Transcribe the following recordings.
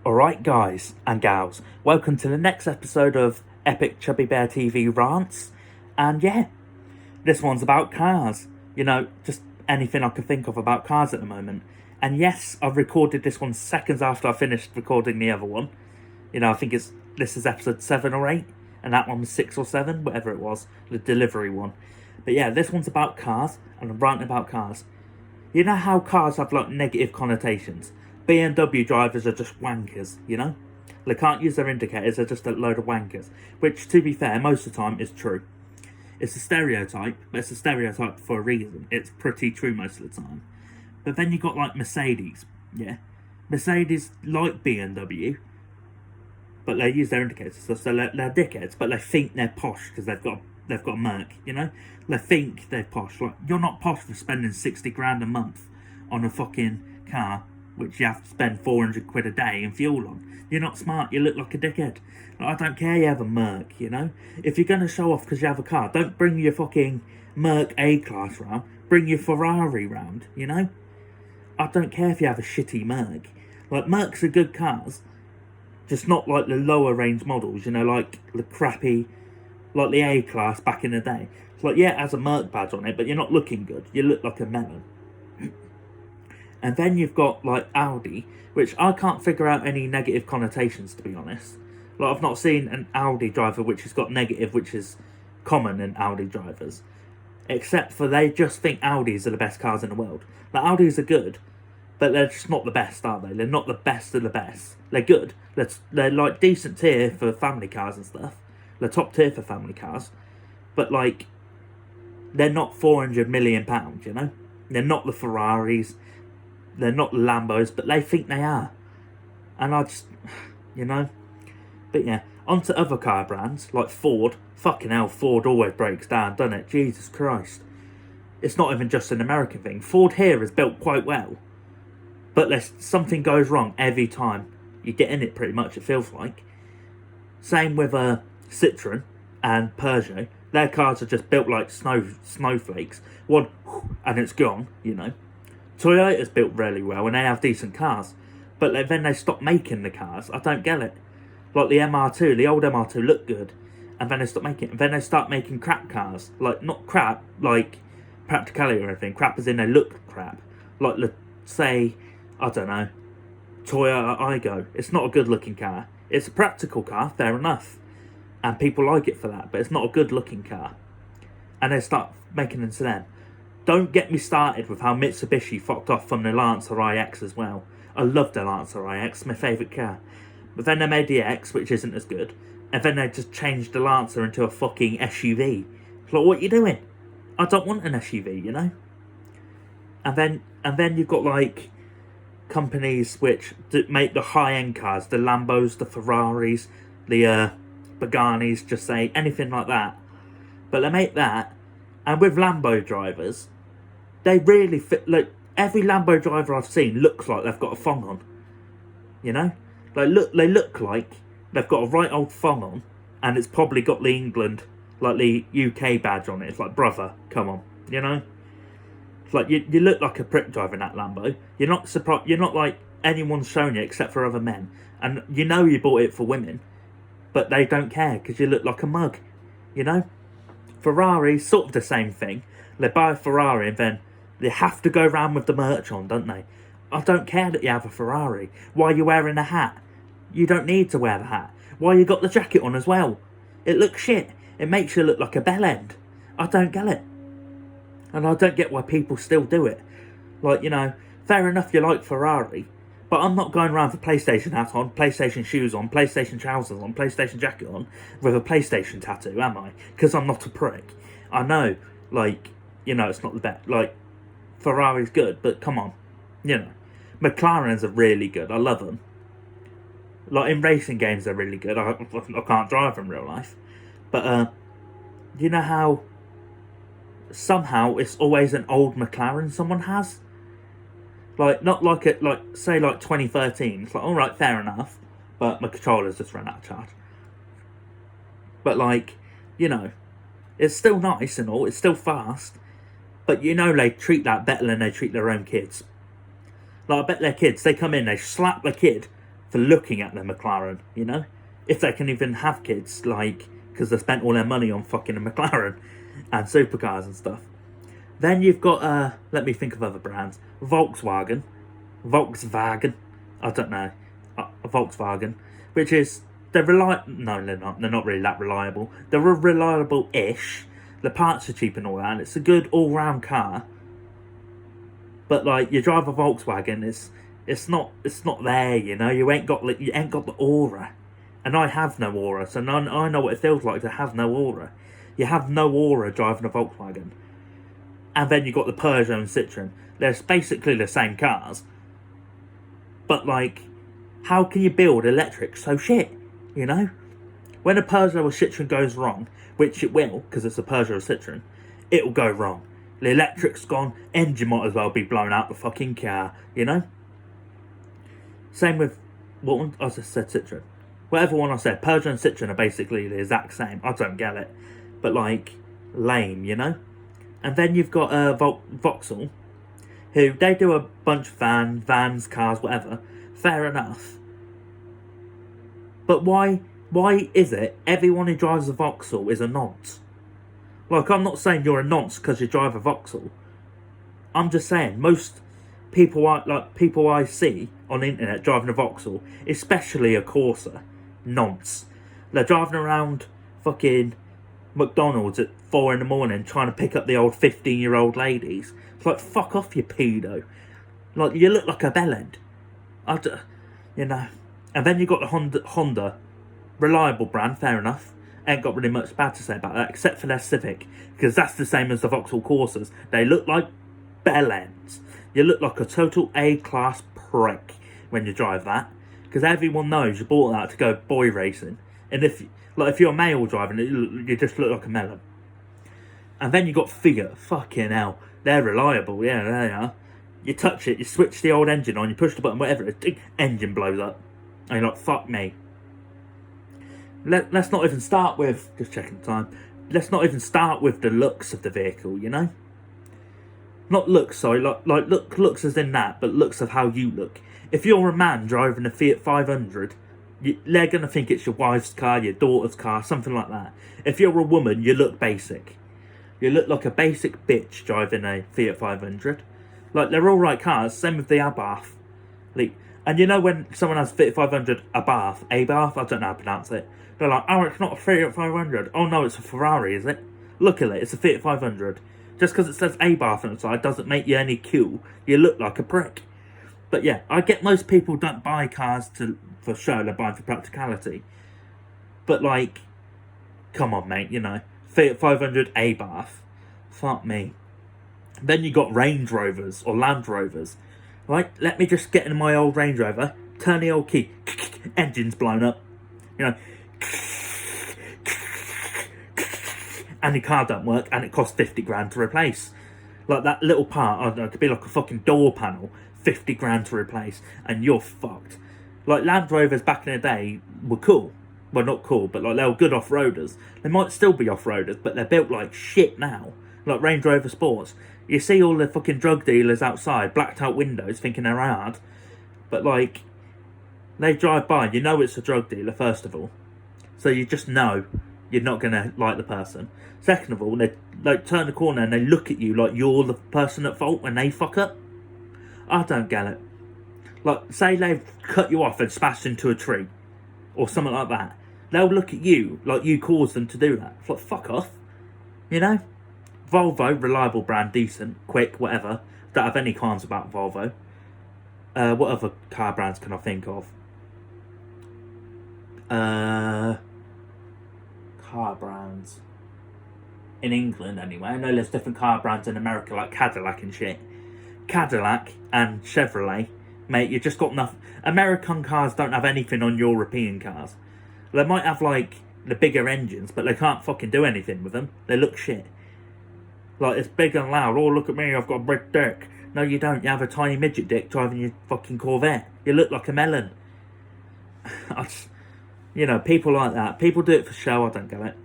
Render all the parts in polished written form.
Alright guys and gals, welcome to the next episode of Epic Chubby Bear TV Rants. And yeah, this one's about cars. You know, just anything I can think of about cars at the moment. And yes, I've recorded this one seconds after I finished recording the other one. You know, I think this is episode 7 or 8, and that one was 6 or 7, whatever it was, the delivery one. But yeah, this one's about cars, and I'm ranting about cars. You know how cars have like negative connotations? BMW drivers are just wankers, you know? They can't use their indicators, they're just a load of wankers. Which, to be fair, most of the time is true. It's a stereotype, but it's a stereotype for a reason. It's pretty true most of the time. But then you got like Mercedes, yeah? Mercedes like BMW, but they use their indicators, so they're dickheads, but they think they're posh because they've got a Merc, you know? They think they're posh. Like, you're not posh for spending 60 grand a month on a fucking car, which you have to spend 400 quid a day in fuel on. You're not smart, you look like a dickhead. Like, I don't care you have a Merc, you know? If you're going to show off because you have a car, don't bring your fucking Merc A-Class round, bring your Ferrari round, you know? I don't care if you have a shitty Merc. Like, Mercs are good cars, just not like the lower range models, you know, like the crappy, like the A-Class back in the day. It's like, yeah, it has a Merc badge on it, but you're not looking good. You look like a melon. And then you've got like Audi, which I can't figure out any negative connotations, to be honest. Like, I've not seen an Audi driver which has got negative, which is common in Audi drivers. Except for they just think Audis are the best cars in the world. Like, Audis are good, but they're just not the best, are they? They're not the best of the best. They're good. They're like decent tier for family cars and stuff. They're top tier for family cars. But like, they're not £400 million, you know? They're not the Ferraris. They're not the Lambos, but they think they are. And I just, you know? But yeah, on to other car brands, like Ford. Fucking hell, Ford always breaks down, doesn't it? Jesus Christ. It's not even just an American thing. Ford here is built quite well, but something goes wrong every time you get in it, pretty much, it feels like. Same with Citroen and Peugeot. Their cars are just built like snowflakes. One, and it's gone, you know. Toyota's built really well, and they have decent cars. But then they stop making the cars. I don't get it. Like the MR2, the old MR2 looked good, and then they stop making it. And then they start making crap cars. Like, not crap, like practicality or anything. Crap as in they look crap. Like, say, I don't know, Toyota Aygo. It's not a good looking car. It's a practical car, fair enough. And people like it for that, but it's not a good looking car. And they start making them to them. Don't get me started with how Mitsubishi fucked off from the Lancer IX as well. I love the Lancer IX, my favourite car. But then they made the X, which isn't as good. And then they just changed the Lancer into a fucking SUV. It's like, what are you doing? I don't want an SUV, you know? And then you've got like companies which make the high-end cars, the Lambos, the Ferraris, the Paganis, just say anything like that. But they make that, and with Lambo drivers, they really fit. Like, every Lambo driver I've seen looks like they've got a thong on. You know, they look like they've got a right old thong on, and it's probably got the England, like the UK badge on it. It's like, brother, come on, you know. It's like you look like a prick driving that Lambo. You're not surprised. You're not like anyone's shown you except for other men, and you know you bought it for women, but they don't care because you look like a mug, you know. Ferrari, sort of the same thing. They buy a Ferrari and then they have to go around with the merch on, don't they? I don't care that you have a Ferrari. Why are you wearing a hat? You don't need to wear the hat. Why you got the jacket on as well? It looks shit. It makes you look like a bell end. I don't get it. And I don't get why people still do it. Like, you know, fair enough you like Ferrari, but I'm not going around with a PlayStation hat on, PlayStation shoes on, PlayStation trousers on, PlayStation jacket on, with a PlayStation tattoo, am I? Because I'm not a prick. I know, like, you know, it's not the best. Like, Ferrari's good, but come on. You know, McLarens are really good. I love them. Like, in racing games, they're really good. I can't drive in real life. But, you know how somehow it's always an old McLaren someone has? Like, not like it, like, say, like 2013. It's like, alright, fair enough. But my controller's just run out of charge. But, like, you know, it's still nice and all. It's still fast. But, you know, they treat that better than they treat their own kids. Like, I bet their kids, they come in, they slap the kid for looking at their McLaren, you know? If they can even have kids, like, because they spent all their money on fucking a McLaren and supercars and stuff. Then you've got, let me think of other brands. Volkswagen, I don't know, Volkswagen, which is, they're no, they're not really that reliable. They're reliable-ish. The parts are cheap and all that, and it's a good all-round car. But like, you drive a Volkswagen, it's not there, you know. You ain't got the aura, and I have no aura, so I know what it feels like to have no aura. You have no aura driving a Volkswagen. And then you got the Peugeot and Citroen. They're basically the same cars, but like, how can you build electric so shit? You know, when a Peugeot or Citroen goes wrong, which it will, because it's a Peugeot or Citroen, it will go wrong. The electric's gone, engine might as well be blown out the fucking car, you know? Same with, what one? I just said Citroen. Whatever one I said, Peugeot and Citroen are basically the exact same. I don't get it. But like, lame, you know? And then you've got Vauxhall, who, they do a bunch of vans, cars, whatever. Fair enough. But why is it everyone who drives a Vauxhall is a nonce? Like, I'm not saying you're a nonce because you drive a Vauxhall. I'm just saying, most people I see on the internet driving a Vauxhall, especially a Corsa, nonce. They're driving around fucking McDonald's at 4 a.m. trying to pick up the old 15-year-old ladies. It's like, fuck off, you pedo. Like, you look like a bellend. You know. And then you got the Honda, reliable brand, fair enough. Ain't got really much bad to say about that, except for their Civic, because that's the same as the Vauxhall Corsas. They look like bellends. You look like a total A-class prick when you drive that, because everyone knows you bought that to go boy racing. And if you're male driving it, you just look like a melon. And then you got Fiat. Fucking hell, they're reliable. Yeah, they are. You touch it, you switch the old engine on, you push the button, whatever, the engine blows up. And you're like, fuck me. Let's not even start with, just checking the time, let's not even start with the looks of the vehicle, you know? Not looks, sorry, looks as in that, but looks of how you look. If you're a man driving a Fiat 500, they're going to think it's your wife's car, your daughter's car, something like that. If you're a woman, you look basic. You look like a basic bitch driving a Fiat 500. Like, they're all right cars, same with the Abarth. Like, and you know when someone has Fiat 500 Abarth, I don't know how to pronounce it. They're like, oh, it's not a Fiat 500. Oh no, it's a Ferrari, is it? Look at it, it's a Fiat 500. Just because it says Abarth on the side doesn't make you any cool. You look like a prick. But yeah, I get most people don't buy cars for show, they're buying for practicality. But like, come on mate, you know, Fiat 500 Abarth. Fuck me. Then you got Range Rovers or Land Rovers. Right, let me just get in my old Range Rover, turn the old key, engine's blown up, you know, and the car don't work, and it costs 50 grand to replace. Like that little part, I don't know, it could be like a fucking door panel, 50 grand to replace, and you're fucked. Like Land Rovers back in the day were cool. Well, not cool, but like they were good off-roaders. They might still be off-roaders, but they're built like shit now. Like Range Rover Sports. You see all the fucking drug dealers outside, blacked out windows, thinking they're hard. But like, they drive by, you know it's a drug dealer, first of all. So you just know you're not going to like the person. Second of all, they like turn the corner and they look at you like you're the person at fault when they fuck up. I don't get it. Like, say they've cut you off and smashed into a tree. Or something like that. They'll look at you like you caused them to do that. It's like, fuck off. You know? Volvo, reliable brand, decent, quick, whatever. Don't have any qualms about Volvo. What other car brands can I think of? Car brands. In England, anyway. I know there's different car brands in America, like Cadillac and shit. Cadillac and Chevrolet. Mate, you just got nothing. American cars don't have anything on European cars. They might have, like, the bigger engines, but they can't fucking do anything with them. They look shit. Like, it's big and loud. Oh, look at me, I've got a big dick. No, you don't. You have a tiny midget dick driving your fucking Corvette. You look like a melon. You know, people like that. People do it for show, I don't get it.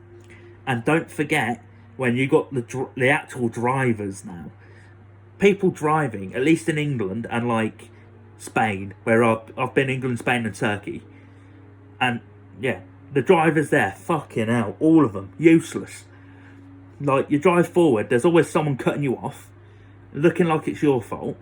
And don't forget, when you got the actual drivers now. People driving, at least in England and, like, Spain, where I've been England, Spain and Turkey. And yeah, the drivers there, fucking hell, all of them, useless. Like, you drive forward, there's always someone cutting you off, looking like it's your fault,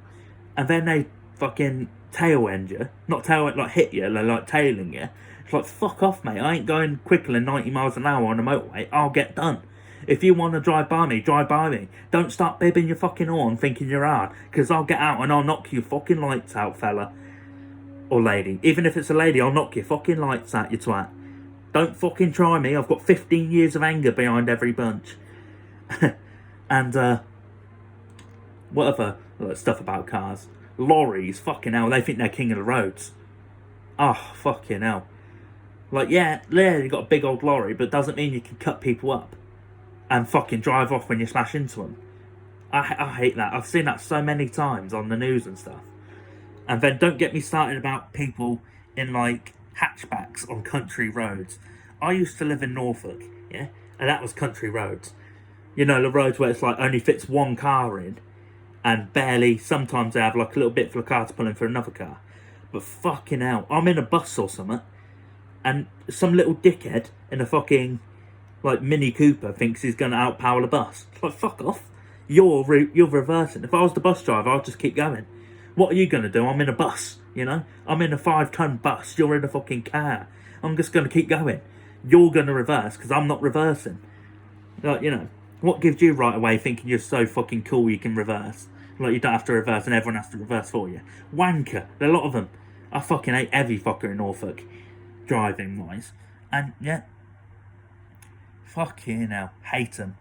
and then they fucking tail end you. Not tail, like hit you, they're like tailing you. It's like, fuck off, mate. I ain't going quicker than 90 miles an hour on a motorway. I'll get done. If you want to drive by me, drive by me. Don't start bibbing your fucking horn thinking you're hard, because I'll get out and I'll knock your fucking lights out, fella. Or lady. Even if it's a lady, I'll knock your fucking lights out, you twat. Don't fucking try me. I've got 15 years of anger behind every bunch. And, what other stuff about cars? Lorries, fucking hell, they think they're king of the roads. Oh, fucking hell. Like, yeah, you got a big old lorry, but doesn't mean you can cut people up and fucking drive off when you smash into them. I hate that. I've seen that so many times on the news and stuff. And then don't get me started about people in, like, hatchbacks on country roads. I used to live in Norfolk, yeah? And that was country roads. You know, the roads where it's like only fits one car in, and barely, sometimes they have like a little bit for the car to pull in for another car. But fucking hell, I'm in a bus or something, and some little dickhead in a fucking, like, Mini Cooper thinks he's going to outpower the bus. It's like, fuck off. You're reversing. If I was the bus driver, I'd just keep going. What are you going to do? I'm in a bus, you know? I'm in a 5-ton bus. You're in a fucking car. I'm just going to keep going. You're going to reverse because I'm not reversing. Like, you know, what gives you right away thinking you're so fucking cool you can reverse? Like, you don't have to reverse and everyone has to reverse for you. Wanker. There are a lot of them. I fucking hate every fucker in Norfolk, driving-wise. And, yeah. Fucking hell. Hate them.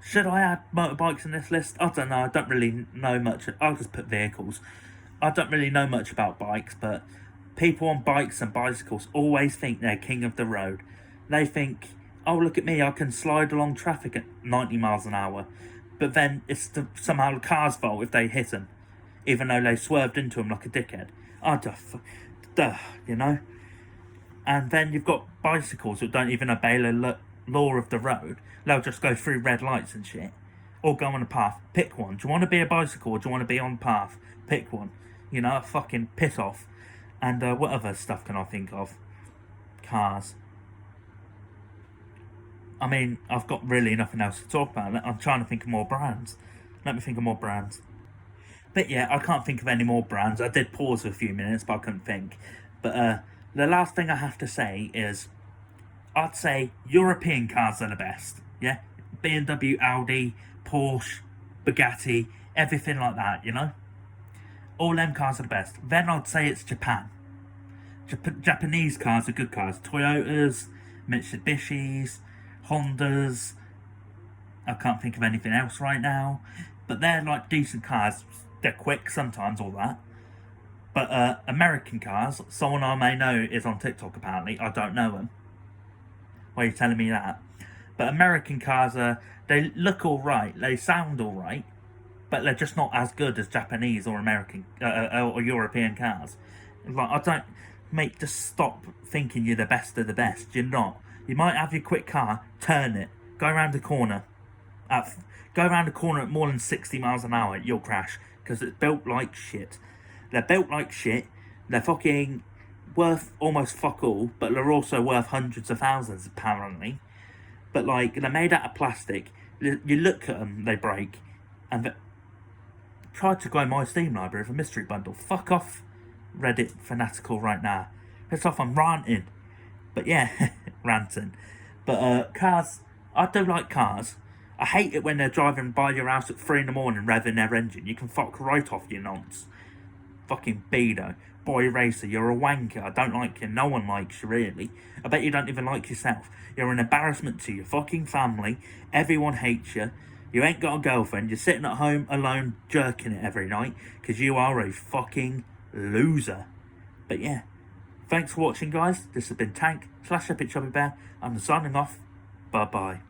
Should I add motorbikes in this list? I don't know. I don't really know much. I'll just put vehicles. I don't really know much about bikes, but people on bikes and bicycles always think they're king of the road. They think, oh, look at me, I can slide along traffic at 90 miles an hour. But then it's somehow the car's fault if they hit them, even though they swerved into him like a dickhead. You know? And then you've got bicycles that don't even obey the law of the road. They'll just go through red lights and shit. Or go on a path. Pick one. Do you want to be a bicycle or do you want to be on path? Pick one. You know, fucking piss off. And what other stuff can I think of? Cars. I mean, I've got really nothing else to talk about. I'm trying to think of more brands. Let me think of more brands. But yeah, I can't think of any more brands. I did pause for a few minutes, but I couldn't think. But the last thing I have to say is, I'd say European cars are the best. Yeah? BMW, Audi, Porsche, Bugatti, everything like that, you know? All them cars are the best. Then I'd say it's Japan. Japanese cars are good cars. Toyotas, Mitsubishis, Hondas. I can't think of anything else right now. But they're like decent cars. They're quick sometimes, all that. But American cars, someone I may know is on TikTok apparently. I don't know him. Why are you telling me that? But American cars they look alright, they sound alright, but they're just not as good as Japanese or American or European cars. Like, I don't, mate, just stop thinking you're the best of the best. You're not. You might have your quick car, turn it, go around the corner. Go around the corner at more than 60 miles an hour, you'll crash, because it's built like shit. They're built like shit. They're fucking worth almost fuck all, but they're also worth hundreds of thousands apparently. But like, they're made out of plastic. You look at them, they break. And try to go in my Steam library with a mystery bundle. Fuck off, Reddit fanatical right now. Piss off, I'm ranting. But yeah, ranting. But cars, I do like cars. I hate it when they're driving by your house at 3 in the morning revving their engine. You can fuck right off, you nonce. Fucking Bedo. Boy racer, you're a wanker. I don't like you. No one likes you, really. I bet you don't even like yourself. You're an embarrassment to your fucking family. Everyone hates you. You ain't got a girlfriend. You're sitting at home alone jerking it every night because you are a fucking loser. But yeah, thanks for watching, guys. This has been Tank / Epic Chubby Bear. I'm signing off. Bye-bye.